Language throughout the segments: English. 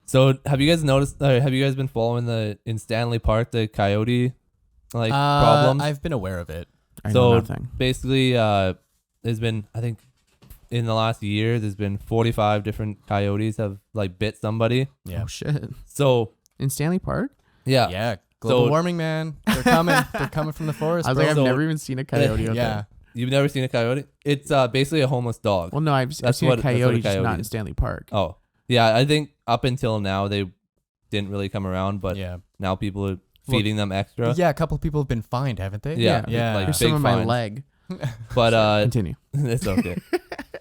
So have you guys noticed? Have you guys been following in Stanley Park the coyote problems? I've been aware of it. I know nothing. Basically, there's been, I think, in the last year, there's been 45 different coyotes have bit somebody. Yeah. Oh shit. So In Stanley Park? yeah, Yeah. Global warming, man. They're coming. They're coming from the forest. I was bro. like, I've So- never even seen a coyote out yeah. there. You've never seen a coyote? It's basically a homeless dog. Well, no, I've That's seen what- a that's what a coyote, just coyote not in is. Stanley Park. Oh, yeah. I think up until now they didn't really come around, but Yeah. now people are feeding them extra. Yeah. A couple of people have been fined, haven't they? Yeah, Yeah. like There's big some on my fines. leg. But Continue. it's okay.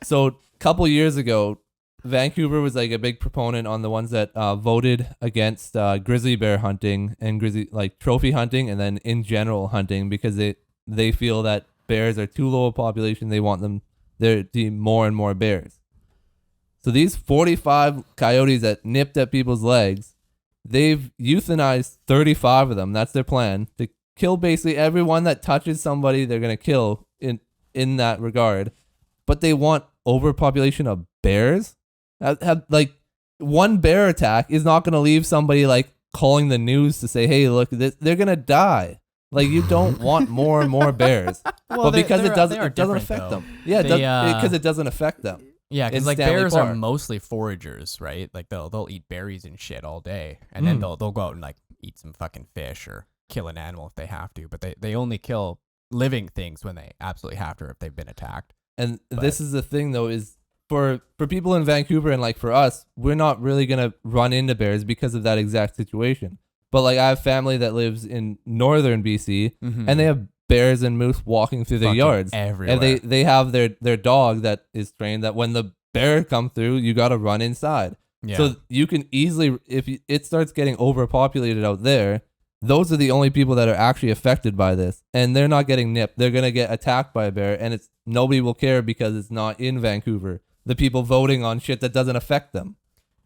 So a couple years ago, Vancouver was a big proponent on the ones that voted against grizzly bear hunting and trophy hunting, and then in general hunting, because they feel that bears are too low a population. They want them there to be more and more bears. So these 45 coyotes that nipped at people's legs, they've euthanized 35 of them. That's their plan, to kill basically everyone that touches somebody. They're gonna kill in that regard. But they want overpopulation of bears. One bear attack is not gonna leave somebody calling the news to say, "Hey, look, they're gonna die." You don't want more and more bears. Well, But because it doesn't different, affect though. them. Yeah, because it doesn't affect them. Yeah, because in Stanley bears are Park. mostly foragers, right? They'll eat berries and shit all day, and then they'll go out and eat some fucking fish or kill an animal if they have to. But they only kill living things when they absolutely have to, or if they've been attacked. And this is the thing, though, is for people in Vancouver and for us, we're not really gonna run into bears because of that exact situation. But I have family that lives in northern BC, and they have bears and moose walking through their Fucking yards everywhere. and they have their dog that is trained that when the bear come through, you got to run inside. Yeah. So you can easily, if it starts getting overpopulated out there, those are the only people that are actually affected by this, and they're not getting nipped. They're gonna get attacked by a bear, and nobody will care because it's not in Vancouver. The people voting on shit that doesn't affect them.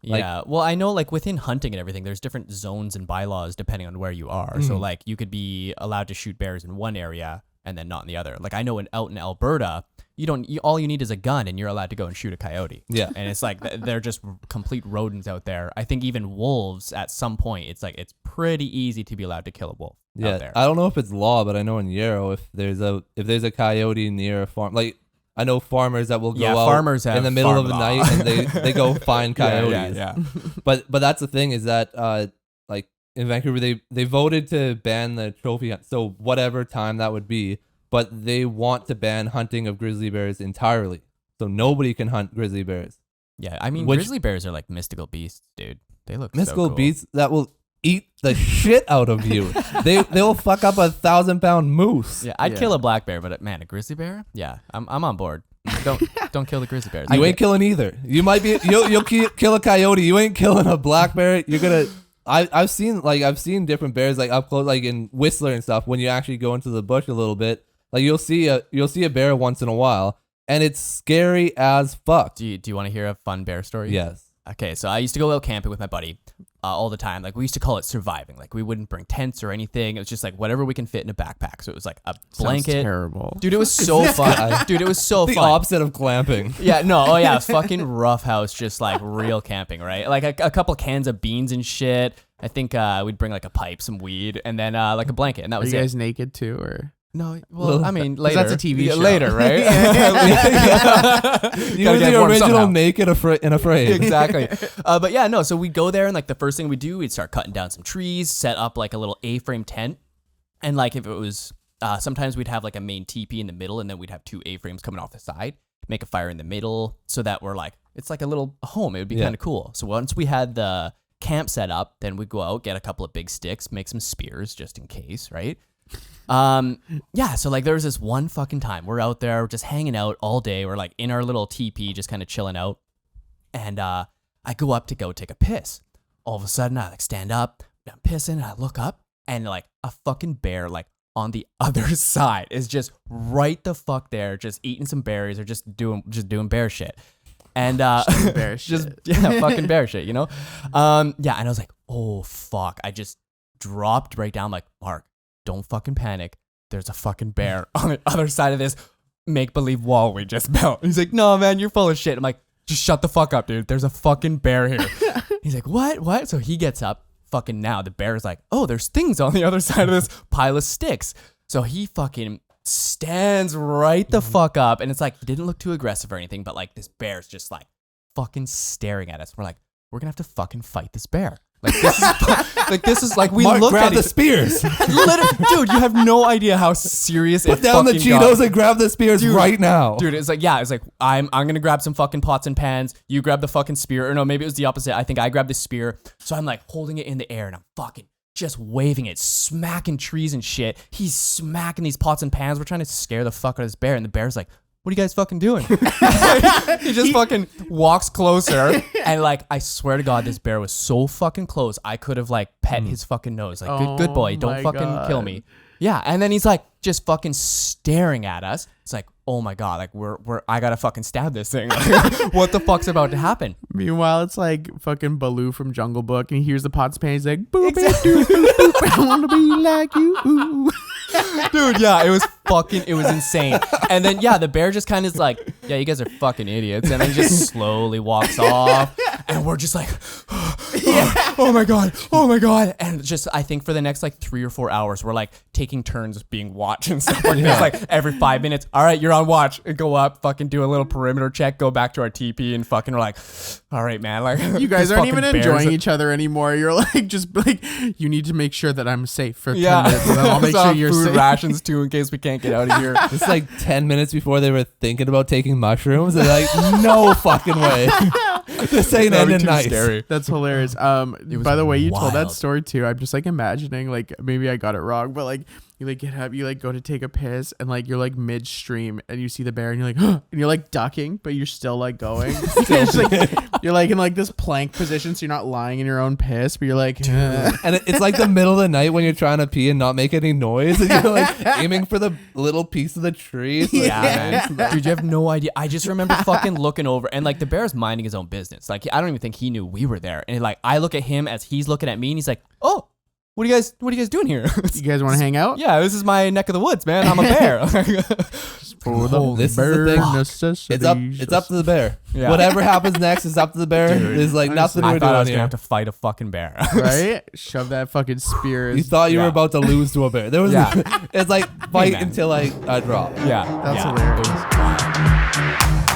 Yeah, well, I know within hunting and everything, there's different zones and bylaws depending on where you are. So you could be allowed to shoot bears in one area and then not in the other. I know out in Alberta, all you need is a gun and you're allowed to go and shoot a coyote. Yeah. And it's they're just complete rodents out there. I think even wolves at some point, it's pretty easy to be allowed to kill a wolf out there. I don't know if it's law, but I know in Yarrow, if there's a coyote near a farm, I know farmers that will go out farmers have in the middle of farm the law. night and they go find coyotes. Yeah. But that's the thing is that in Vancouver they voted to ban the trophy hunt, so whatever time that would be, but they want to ban hunting of grizzly bears entirely, so nobody can hunt grizzly bears. Yeah, I mean, Which- grizzly bears are mystical beasts, dude. They look Mystical so cool. beasts that will eat the shit out of you. They'll fuck up a 1,000-pound moose. Yeah, I'd kill a black bear, but man, a grizzly bear? Yeah, I'm on board. Don't kill the grizzly bears. You ain't killing either. You might be you'll kill a coyote. You ain't killing a black bear. You're gonna. I've seen different bears up close, in Whistler and stuff. When you actually go into the bush a little bit, you'll see a bear once in a while, and it's scary as fuck. Do you want to hear a fun bear story? Yes. Okay, so I used to go out camping with my buddy all the time. We used to call it surviving. We wouldn't bring tents or anything. It was just whatever we can fit in a backpack. So it was a blanket. Sounds terrible. Dude, it was so fun. Dude, it was so The fun. opposite of glamping. Yeah, no, oh yeah, fucking rough house, just real camping, right? A couple cans of beans and shit. I think we'd bring a pipe, some weed, and then a blanket, and that Are was you it. guys naked too, or? No, well, I mean, 'Cause later. that's a TV show. Later, right? You were the original naked and afraid. Exactly. But yeah, no, so we'd go there, and the first thing we'd do, we'd start cutting down some trees, set up a little A-frame tent, and if it was, sometimes we'd have a main teepee in the middle, and then we'd have two A-frames coming off the side, make a fire in the middle, so that we're it's a little home. It would be kind of cool. So once we had the camp set up, then we'd go out, get a couple of big sticks, make some spears just in case, right? Yeah, so there was this one fucking time we're out there just hanging out all day. We're in our little teepee, just kind of chilling out. And I go up to go take a piss. All of a sudden I stand up, I'm pissing, and I look up, and a fucking bear on the other side is just right the fuck there, just eating some berries or just doing bear shit. And Bear just shit. fucking bear shit, you know? Yeah, and I was oh fuck. I just dropped right down Mark, don't fucking panic. There's a fucking bear on the other side of this make-believe wall we just built. He's no, man, you're full of shit. I'm just shut the fuck up, dude. There's a fucking bear here. He's like, what? So he gets up. Fucking now the bear's like, oh, there's things on the other side of this pile of sticks. So he fucking stands right the fuck up, and it's like he didn't look too aggressive or anything, but like this bear's just like fucking staring at us. We're like, we're gonna have to fucking fight this bear. Like this is like we Mark, look grab at the spears. dude, you have no idea how serious Put it down the fucking Cheetos got. and grab the spears Dude, right now. Dude, it's like I'm gonna grab some fucking pots and pans. You grab the fucking spear, or no, maybe it was the opposite. I think I grabbed the spear. So I'm like holding it in the air and I'm fucking just waving it, smacking trees and shit. He's smacking these pots and pans. We're trying to scare the fuck out of this bear, and the bear's like, what are you guys fucking doing? He just fucking walks closer, and like I swear to God, this bear was so fucking close. I could have like pet his fucking nose, like good boy, don't fucking kill me. Yeah, and then he's like just fucking staring at us. It's like, oh my God, like I gotta fucking stab this thing. Like, what the fuck's about to happen? Meanwhile, it's like fucking Baloo from Jungle Book, and he hears the pots pan. He's like, boop, boop, boop, I want to be like you. Ooh. Dude, yeah, it was insane. And then, yeah, the bear just kind of is like, yeah, you guys are fucking idiots. And then just slowly walks off. And we're just like, oh my God. And just, I think for the next like 3 or 4 hours, we're like taking turns being watched and stuff. We're just like every 5 minutes, all right, you're on watch. And go up, fucking do a little perimeter check, go back to our TP, and fucking we're like, all right, man. Like, You guys aren't even enjoying it. each other anymore. You're like, just like, you need to make sure that I'm safe for 10 Yeah, minutes. And then I'll make So sure you're food safe. rations too in case we can't get out of here. It's like 10 minutes before they were thinking about taking mushrooms. They're like, no fucking way. This ain't That'd be ending too nice. scary. That's hilarious. was By the way, you told that wild. story too. I'm just like imagining, like maybe I got it wrong, but like you like get up, you like go to take a piss, and like you're like midstream, and you see the bear, and you're like, and you're like ducking, but you're still like going. It's like, you're like in like this plank position, so you're not lying in your own piss, but you're like, And it's like the middle of the night when you're trying to pee and not make any noise, and you're like aiming for the little piece of the tree. It's like, Yeah, man. Dude, you have no idea. I just remember fucking looking over, and like the bear's minding his own business. Like I don't even think he knew we were there. And like I look at him as he's looking at me, and he's like, "Oh, what are you guys doing here?" you guys want to hang out? Yeah, this is my neck of the woods, man. I'm a bear. For the This is the bare thing. necessities. It's up to the bear. Yeah. Whatever happens next is up to the bear. Dude, There's like nothing I we're thought I doing was gonna here. have to fight a fucking bear. right? Shove that fucking spear. You thought you were Yeah. about to lose to a bear. There was Yeah. it's like fight man. until I drop. Yeah, That's yeah. hilarious. It was wild.